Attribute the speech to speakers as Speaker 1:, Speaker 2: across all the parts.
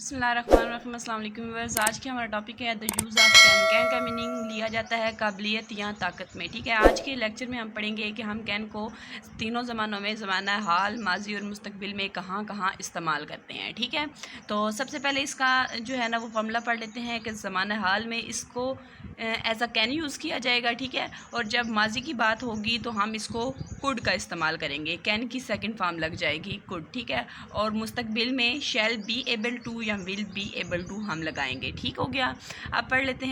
Speaker 1: बिस्मिल्लाहिर्रहमानिर्रहीम। अस्सलाम वालेकुम व्यूअर्स। आज की हमारा टॉपिक है the use of can. Can का मीनिंग लिया जाता है काबिलियत या ताकत में। ठीक है, आज के लेक्चर में हम पढ़ेंगे कि हम कैन को तीनों ज़मानों में ज़माना हाल, माजी और मुस्तकबिल में कहाँ कहाँ इस्तेमाल करते हैं। ठीक है, तो सबसे पहले इसका जो है ना वो फॉर्मूला पढ़ लेते हैं कि ज़माना हाल में इसको एज अ कैन यूज़ किया जाएगा। ठीक है, और जब माजी की बात होगी तो हम इसको कुड का इस्तेमाल करेंगे। कैन की सेकंड फॉर्म लग जाएगी कुड। ठीक है, और मुस्तकबिल में शैल बी एबल टू या विल बी एबल टू हम लगाएंगे। ठीक हो गया। अब पढ़ लेते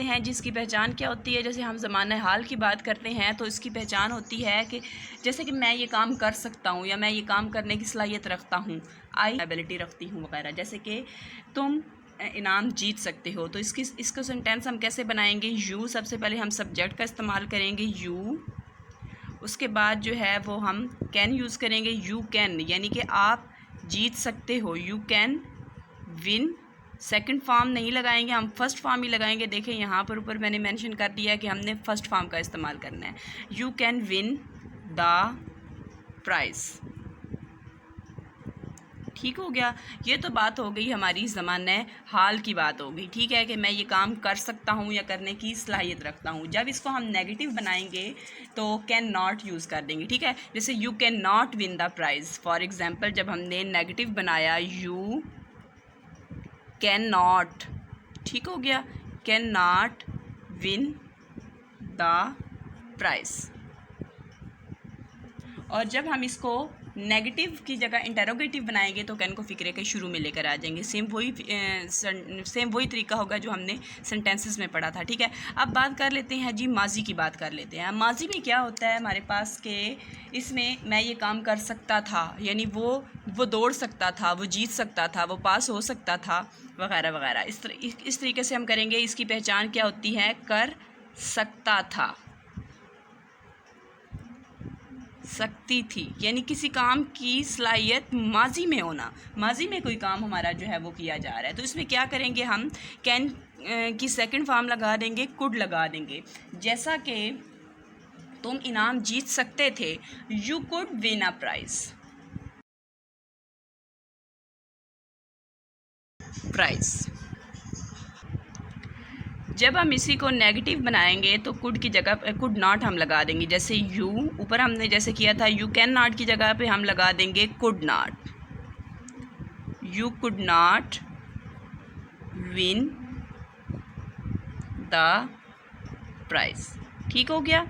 Speaker 1: हैं जिसकी पहचान क्या होती है। जैसे हम ज़माना हाल की बात करते हैं तो इसकी पहचान होती है कि जैसे कि मैं ये काम कर सकता हूँ या मैं ये काम करने की सलाहियत रखता हूँ, आई एबिलिटी रखती हूँ वगैरह। जैसे कि तुम इनाम जीत सकते हो, तो इसको सेंटेंस हम कैसे बनाएंगे। यू, सबसे पहले हम सब्जेक्ट का इस्तेमाल करेंगे यू, उसके बाद जो है वो हम कैन यूज़ करेंगे। यू कैन यानी कि आप जीत सकते हो, you can win. Second form नहीं लगाएंगे, हम फर्स्ट फॉर्म ही लगाएंगे। देखें यहाँ पर ऊपर मैंने मेंशन कर दिया है कि हमने फर्स्ट फॉर्म का इस्तेमाल करना है। You can win the prize. ठीक हो गया। ये तो बात हो गई हमारी ज़माने हाल की बात हो गई। ठीक है, कि मैं ये काम कर सकता हूँ या करने की सलाहियत रखता हूँ। जब इसको हम नेगेटिव बनाएंगे तो कैन नॉट यूज़ कर देंगे। ठीक है, जैसे you can not win the prize. For example जब हमने नेगेटिव बनाया यू कैन नॉट, ठीक हो गया, can not win the prize. और जब हम इसको नेगेटिव की जगह इंटरोगेटिव बनाएंगे तो कैन को फ़िक्रे के शुरू में लेकर आ जाएंगे। सेम वही तरीका होगा जो हमने सेंटेंसेस में पढ़ा था। ठीक है, अब बात कर लेते हैं जी माजी की बात कर लेते हैं। माजी में क्या होता है हमारे पास के इसमें मैं ये काम कर सकता था, यानी वो दौड़ सकता था, वो जीत सकता था, वो पास हो सकता था वगैरह वगैरह। इस तरीके से हम करेंगे। इसकी पहचान क्या होती है, कर सकता था, सकती थी, यानी किसी काम की सलाहियत माजी में होना। माजी में कोई काम हमारा जो है वो किया जा रहा है, तो इसमें क्या करेंगे हम कैन की सेकंड फॉर्म लगा देंगे, कुड लगा देंगे। जैसा कि तुम इनाम जीत सकते थे, you could win a price. जब हम इसी को नेगेटिव बनाएंगे तो कुड की जगह कुड नॉट हम लगा देंगे। जैसे यू ऊपर हमने जैसे किया था, यू कैन नॉट की जगह पे हम लगा देंगे could not. You could not win the prize. ठीक हो गया।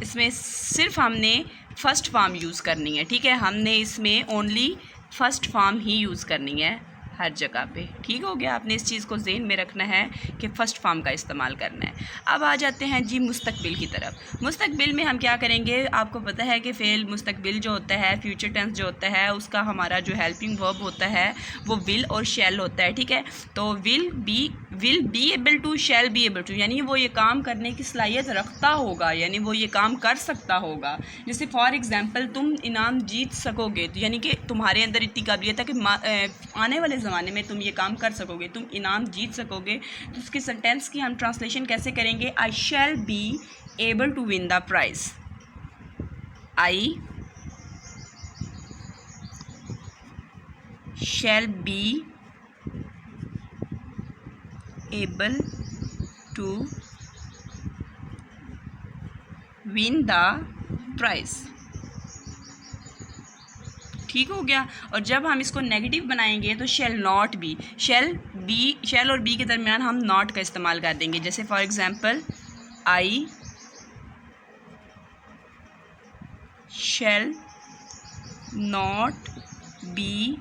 Speaker 1: इसमें सिर्फ हमने फर्स्ट फॉर्म यूज़ करनी है। ठीक है, हमने इसमें ओनली फर्स्ट फॉर्म ही यूज़ करनी है हर जगह पे। ठीक हो गया, आपने इस चीज़ को ज़हन में रखना है कि फ़र्स्ट फॉर्म का इस्तेमाल करना है। अब आ जाते हैं जी मुस्तकबिल की तरफ। मुस्तकबिल में हम क्या करेंगे, आपको पता है कि फ़ेल मुस्तकबिल जो होता है, फ्यूचर टेंस जो होता है, उसका हमारा जो हेल्पिंग वर्ब होता है वो विल और शैल होता है। ठीक है, तो will be able to, shall be able to, यानी वो ये काम करने की सलाहियत रखता होगा, यानी वो ये काम कर सकता होगा। जैसे फॉर एग्ज़ाम्पल तुम इनाम जीत सकोगे, तो यानी कि तुम्हारे अंदर इतनी काबिलियत है कि आने वाले ज़माने में तुम ये काम कर सकोगे, तुम इनाम जीत सकोगे। तो उसके सेंटेंस की हम ट्रांसलेशन कैसे करेंगे, I shall be able to win the prize. I shall be able to win the prize. ठीक हो गया। और जब हम इसको नेगेटिव बनाएंगे तो शैल नॉट बी, शैल और बी के दरमियान हम नॉट का इस्तेमाल कर देंगे। जैसे for example I shall not be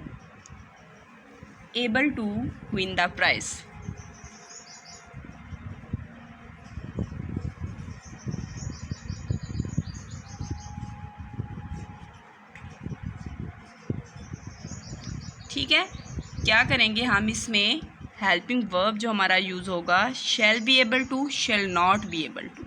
Speaker 1: able to win the prize. ठीक है, क्या करेंगे हम इसमें हेल्पिंग वर्ब जो हमारा यूज़ होगा, shall be able to, shall not be able to.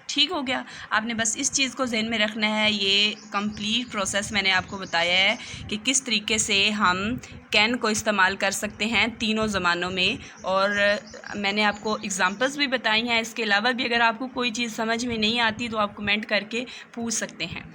Speaker 1: ठीक हो गया। आपने बस इस चीज़ को ज़हन में रखना है। ये कंप्लीट प्रोसेस मैंने आपको बताया है कि किस तरीके से हम कैन को इस्तेमाल कर सकते हैं तीनों ज़मानों में, और मैंने आपको एग्ज़ाम्पल्स भी बताई हैं। इसके अलावा भी अगर आपको कोई चीज़ समझ में नहीं आती तो आप कमेंट करके पूछ सकते हैं।